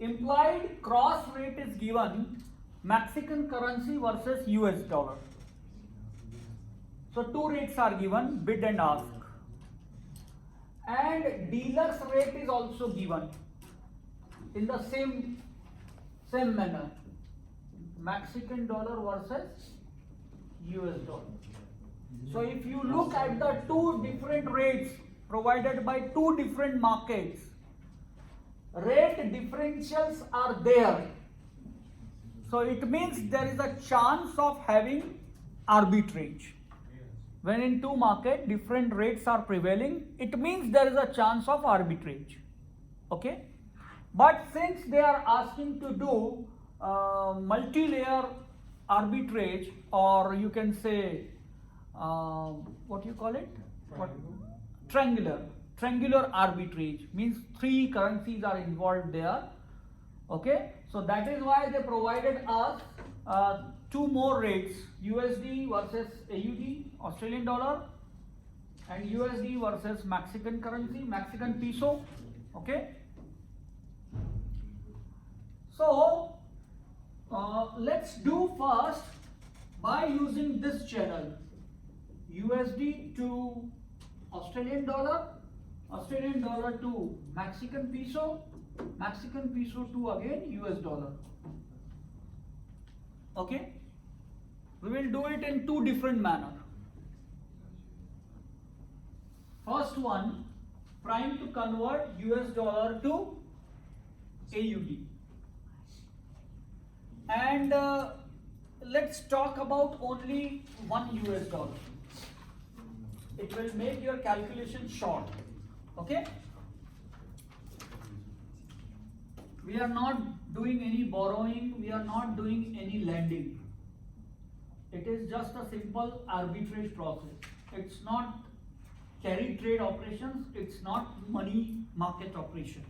implied cross rate is given Mexican currency versus US dollar. So two rates are given, bid and ask. And dealer's rate is also given in the same manner. Mexican dollar versus US dollar. So if you look at the two different rates provided by two different markets, rate differentials are there. So it means there is a chance of having arbitrage. When in two markets different rates are prevailing, it means there is a chance of arbitrage. Okay? But since they are asking to do multi-layer arbitrage, or you can say what you call it? Triangular arbitrage, means three currencies are involved there. Okay, so that is why they provided us two more rates, USD versus AUD, Australian dollar, and USD versus Mexican currency, Mexican peso. Okay, so let's do first by using this channel, USD to Australian dollar to Mexican peso to again US dollar. Okay, we will do it in two different manner. First one, trying to convert US dollar to AUD, and let's talk about only one US dollar. It will make your calculation short. Okay, we are not doing any borrowing, we are not doing any lending. It is just a simple arbitrage process. It's not carry trade operations, it's not money market operations.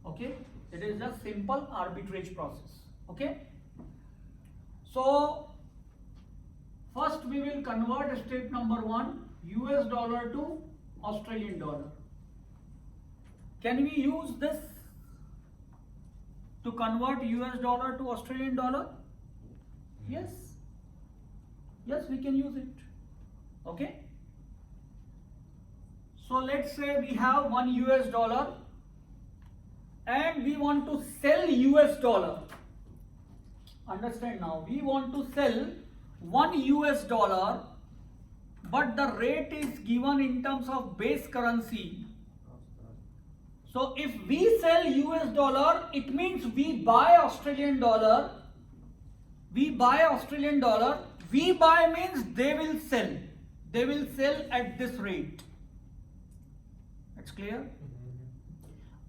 Okay, it is just simple arbitrage process. Okay, so first we will convert step number 1, US dollar to Australian dollar. Can we use this to convert US dollar to Australian dollar? Yes. Yes, we can use it. Okay. So let's say we have one US dollar and we want to sell US dollar. Understand now, we want to sell one US dollar, but the rate is given in terms of base currency. So if we sell US dollar, it means we buy Australian dollar. We buy Australian dollar. We buy means they will sell. They will sell at this rate. That's clear?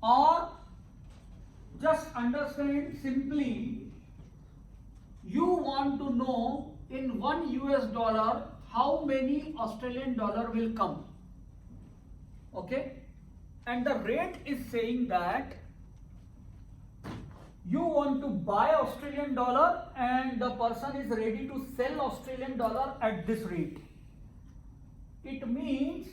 Or just understand simply, you want to know in one US dollar how many Australian dollar will come. Okay? And the rate is saying that you want to buy Australian dollar and the person is ready to sell Australian dollar at this rate. It means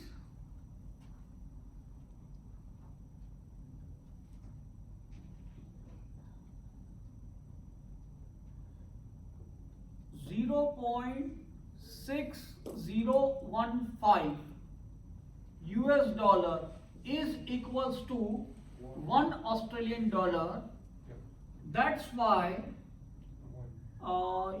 $0.6015 US dollar is equals to 1 Australian dollar. That's why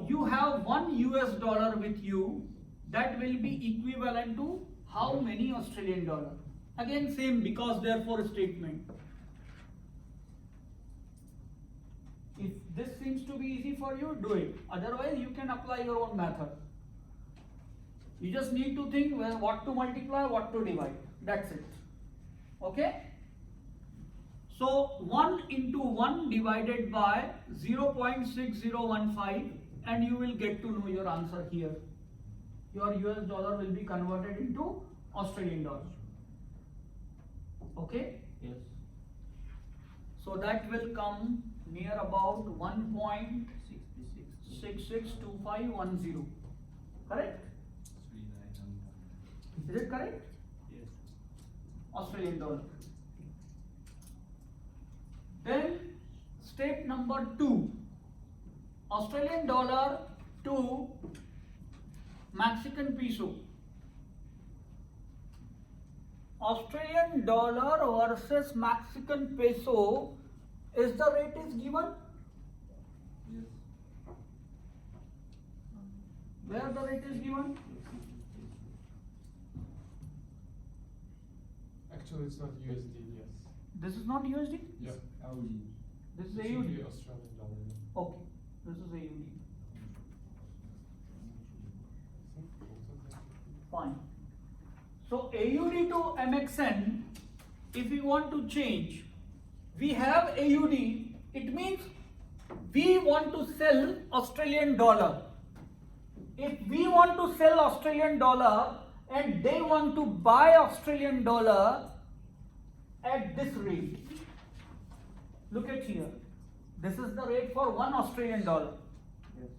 you have 1 US dollar with you. That will be equivalent to how many Australian dollar? Again same, because therefore statement. If this seems to be easy for you, do it. Otherwise you can apply your own method. You just need to think what to multiply, what to divide. That's it. Okay? So 1 into 1 divided by 0.6015 and you will get to know your answer here. Your US dollar will be converted into Australian dollar. Okay? Yes. So that will come near about 1.662510. Correct? Is it correct? Yes. Australian dollar. Then Step number 2, Australian dollar to Mexican peso. Australian dollar versus Mexican peso, is the rate is given? Yes. Where the rate is given? Actually, it's not USD, yes. This is not USD? Yeah. AUD. This is It should AUD. be Australian dollar. Okay, this is AUD. Fine. So AUD to MXN, if we want to change, we have AUD, it means we want to sell Australian dollar. If we want to sell Australian dollar and they want to buy Australian dollar at this rate, look at here. This is the rate for 1 Australian dollar. Yes.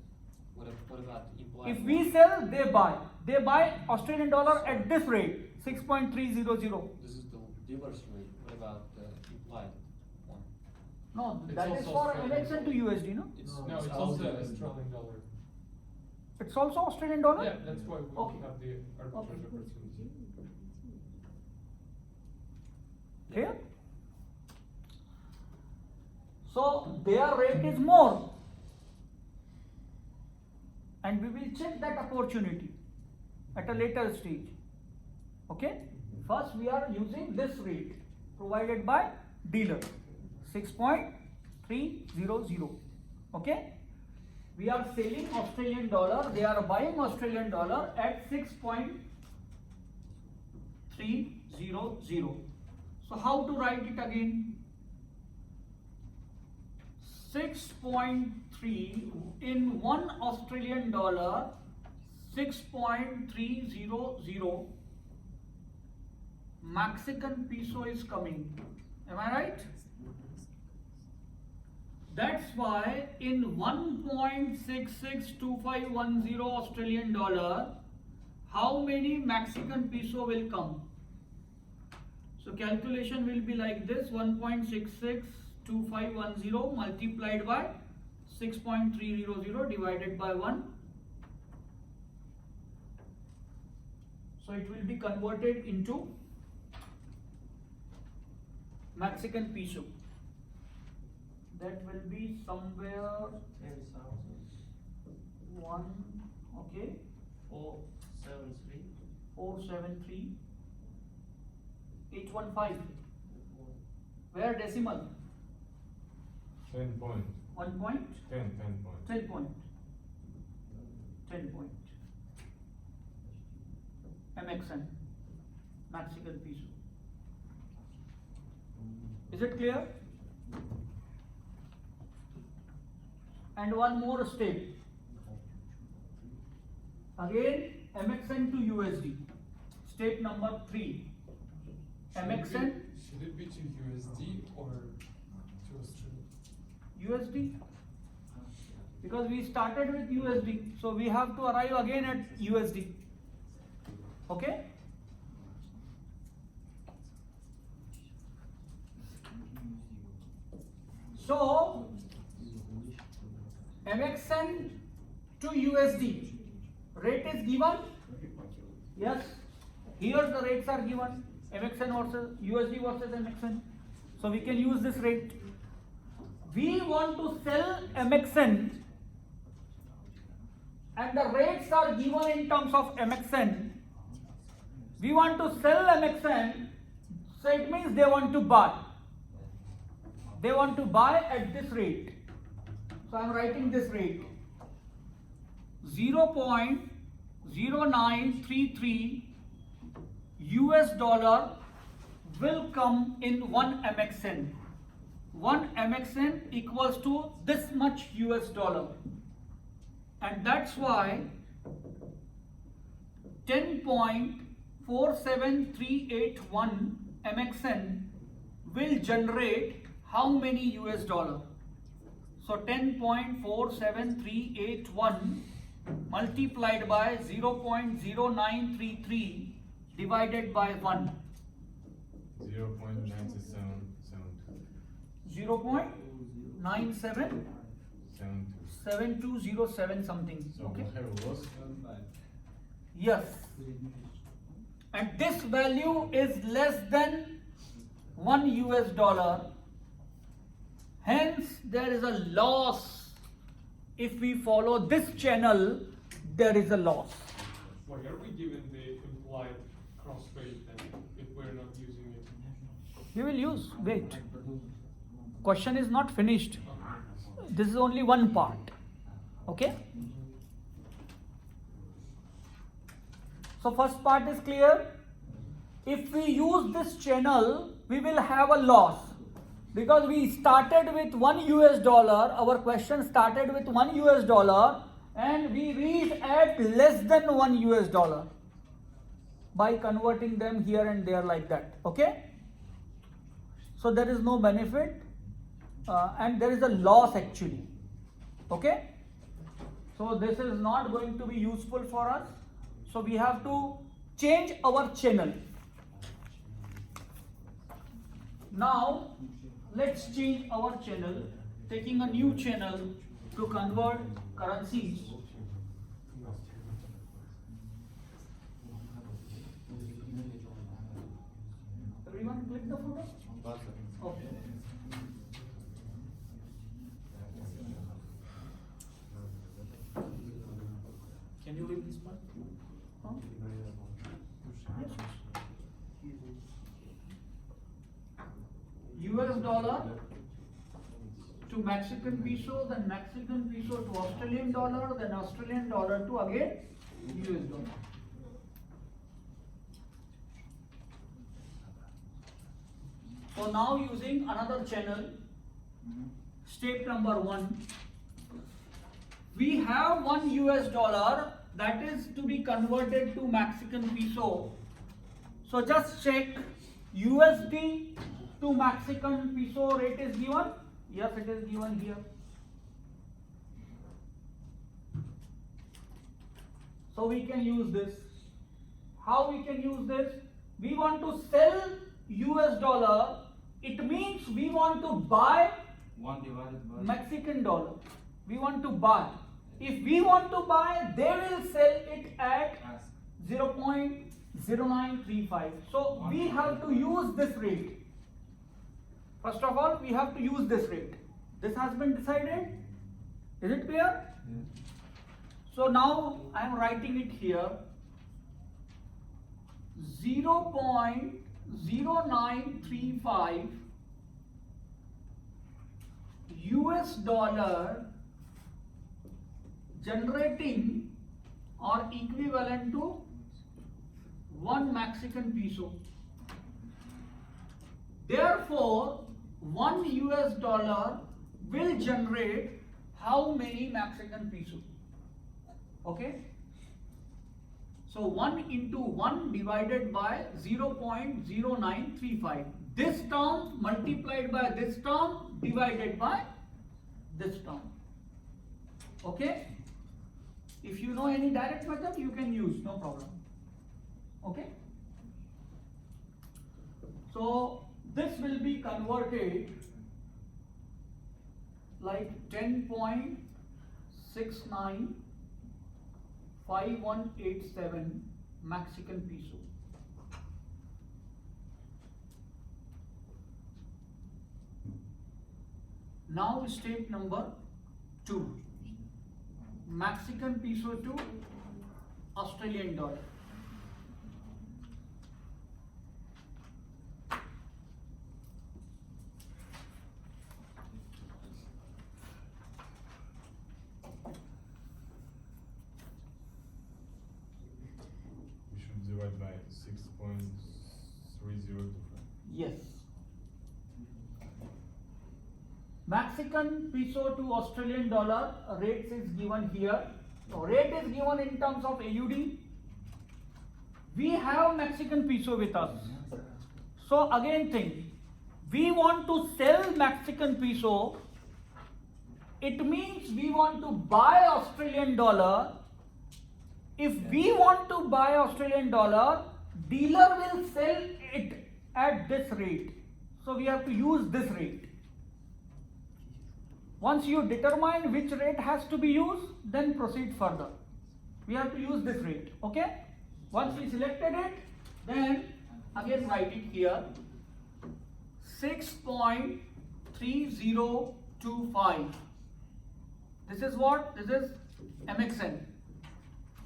What about implied? If we sell, they buy. They buy Australian dollar at this rate, 6.300. This is the dealer's rate. What about the implied one? No, It's that is also for Australian. MXN to USD, no? It's No, it's also also Australian. Australian dollar. It's also Australian dollar? Yeah, that's why we Okay. have the arbitrage Okay. opportunity. Clear? So their rate is more. And we will check that opportunity at a later stage. Okay? First we are using this rate provided by dealer, 6.300. Okay? We are selling Australian dollar, they are buying Australian dollar at 6.300. So how to write it again? 6.3 in 1 Australian dollar, 6.300 Mexican peso is coming. Am I right? That's why in 1.662510 Australian dollar, how many Mexican peso will come? So calculation will be like this: 1.662510 multiplied by 6.300 divided by 1. So it will be converted into Mexican peso. That will be somewhere 1, okay, 473 815. Where decimal? 10 point. 1 point? 10 point. 10 point. 10 point. MXN, Mexican peso. Is it clear? And one more step. Again, MXN to USD. Step number 3. MXN, Should it be to USD or to Australia? USD. Because we started with USD, so we have to arrive again at USD. Okay? So, MXN to USD rate is given. Yes, here the rates are given, MXN versus USD versus MXN. So we can use this rate. We want to sell MXN and the rates are given in terms of MXN. We want to sell MXN, so it means they want to buy. They want to buy at this rate. So I am writing this rate. 0.0933 US dollar will come in 1 MXN. 1 MXN equals to this much US dollar. And that's why 10.47381 MXN will generate how many US dollar? So 10.47381 multiplied by 0.0933 divided by 1. 0.9772. 0.9772. 97 7207 something. So Okay. we have a loss. Yes. And this value is less than $1. Hence, there is a loss. If we follow this channel, there is a loss. Why are we given the implied cross rate then if we're not using it? We will use, wait. Question is not finished. Okay. This is only one part. Okay? So first part is clear. If we use this channel, we will have a loss. Because we started with $1, our question started with $1 and we reached at less than $1 by converting them here and there like that. Okay? So there is no benefit and there is a loss actually. Okay? So this is not going to be useful for us. So we have to change our channel. Now let's change our channel, taking a new channel to convert currencies. Everyone click the photo? Okay. Can you leave this part? Huh? Yes. US dollar to Mexican peso, then Mexican peso to Australian dollar, then Australian dollar to again US dollar. So now using another channel, step number 1, we have $1 that is to be converted to Mexican peso. So just check USD to Mexican peso rate is given. Yes, it is given here. So we can use this. How we can use this? We want to sell US dollar. It means we want to buy 1 divided by Mexican dollar. We want to buy. If we want to buy, they will sell it at 0.0935. So we have to use this rate. First of all, we have to use this rate. This has been decided. Is it clear? So now I am writing it here. 0.0935 US dollar generating or equivalent to 1 Mexican peso. Therefore, 1 US dollar will generate how many Mexican peso? Okay? So 1 into 1 divided by 0.0935. This term multiplied by this term divided by this term. Okay? If you know any direct method, you can use, no problem. Okay? So this will be converted like 10.695187 Mexican peso. Now step number 2. Mexican peso to Australian dollar. We should divide by 6.3025. Yes. Mexican peso to Australian dollar rates is given here. So rate is given in terms of AUD. We have Mexican peso with us. So again think, we want to sell Mexican peso. It means we want to buy Australian dollar. If we want to buy Australian dollar, dealer will sell it at this rate. So we have to use this rate. Once you determine which rate has to be used, then proceed further. We have to use this rate, okay? Once we selected it, then again write it here, 6.3025. This is what? This is MXN,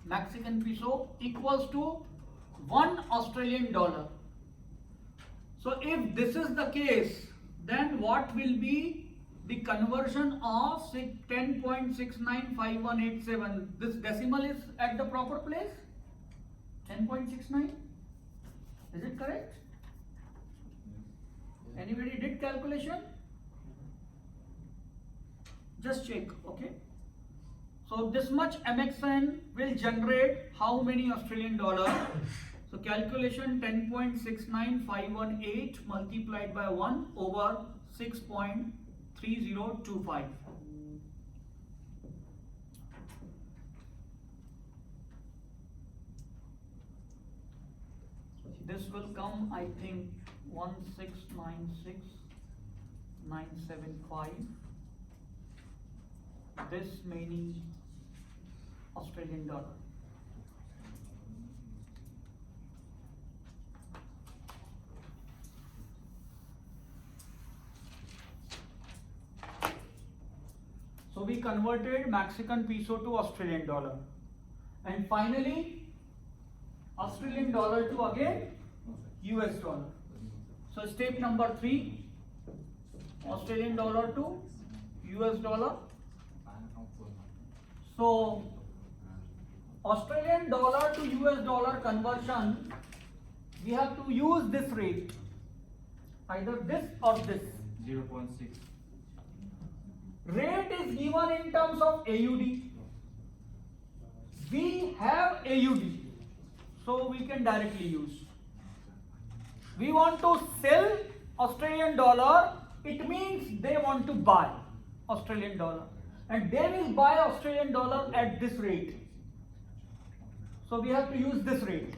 Mexican peso, equals to 1 Australian dollar. So if this is the case, then what will be the conversion of 10.695187? This decimal is at the proper place? 10.69? Is it correct? Anybody did calculation? Just check, okay? So this much MXN will generate how many Australian dollars? So calculation 10.69518 multiplied by 1 over 6.3025. This will come, I think, 1696975. This many Australian dollar. So we converted Mexican peso to Australian dollar. And finally, Australian dollar to again US dollar. So step number 3, Australian dollar to US dollar. So Australian dollar to US dollar conversion, we have to use this rate, either this or this. 0.6. Rate is given in terms of AUD. We have AUD, so we can directly use. We want to sell Australian dollar, it means they want to buy Australian dollar. And they will buy Australian dollar at this rate. So we have to use this rate.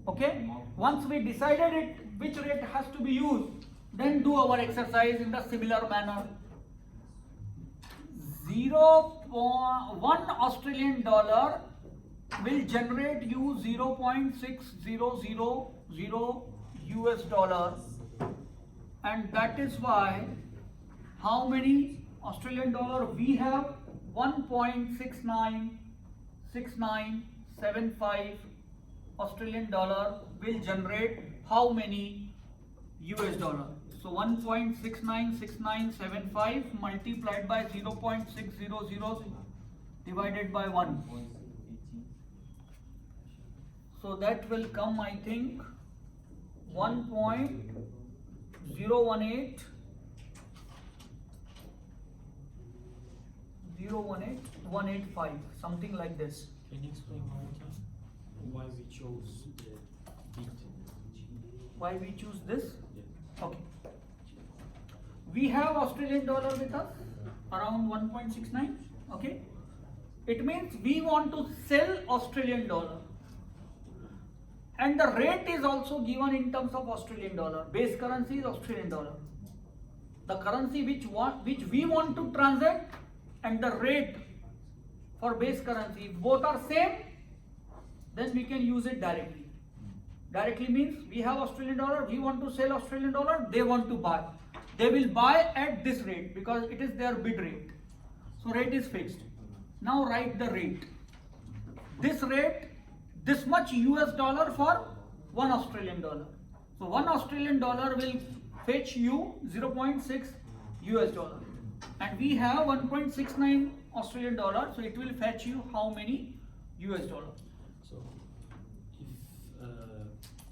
Okay? Once we decided it, which rate has to be used, then do our exercise in the similar manner. 1 Australian dollar will generate you 0.6000 US dollar, and that is why how many Australian dollar we have? 1.696975 Australian dollar will generate how many US dollar? So 1.696975 multiplied by 0.600 divided by 1. So that will come, I think, 1.018 185, something like this. Can you explain one more time why we chose the bit? Why we choose this? Okay. We have Australian dollar with us around 1.69. Okay. It means we want to sell Australian dollar. And the rate is also given in terms of Australian dollar. Base currency is Australian dollar. The currency which we want to transact and the rate for base currency, if both are same, then we can use it directly. Directly means we have Australian dollar, we want to sell Australian dollar, they want to buy. They will buy at this rate because it is their bid rate. So rate is fixed. Now write the rate. This rate, this much US dollar for 1 Australian dollar. So 1 Australian dollar will fetch you 0.6 US dollar. And we have 1.69 Australian dollar, so it will fetch you how many US dollar? So, if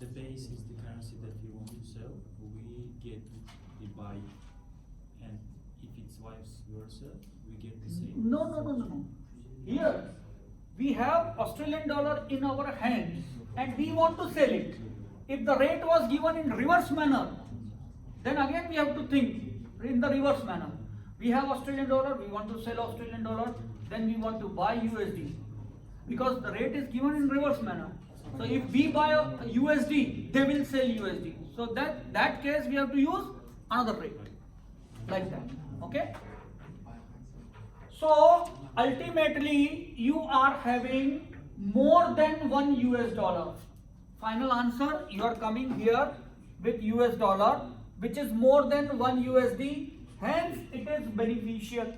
the base is the currency that we want to sell, we get the buy, and if it's vice versa, we get the same. No. Here, we have Australian dollar in our hands and we want to sell it. If the rate was given in reverse manner, then again we have to think in the reverse manner. We have Australian dollar, we want to sell Australian dollar, then we want to buy USD. Because the rate is given in reverse manner. So if we buy USD, they will sell USD. So that case we have to use another rate. Like that. Okay? So ultimately you are having more than $1. Final answer, you are coming here with $, which is more than $1. Hence it is beneficial.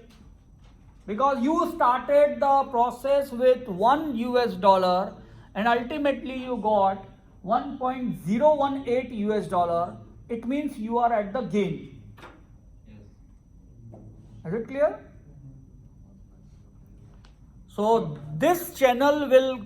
Because you started the process with $1 and ultimately you got $1.018. It means you are at the gain. Yes. Is it clear? So this channel will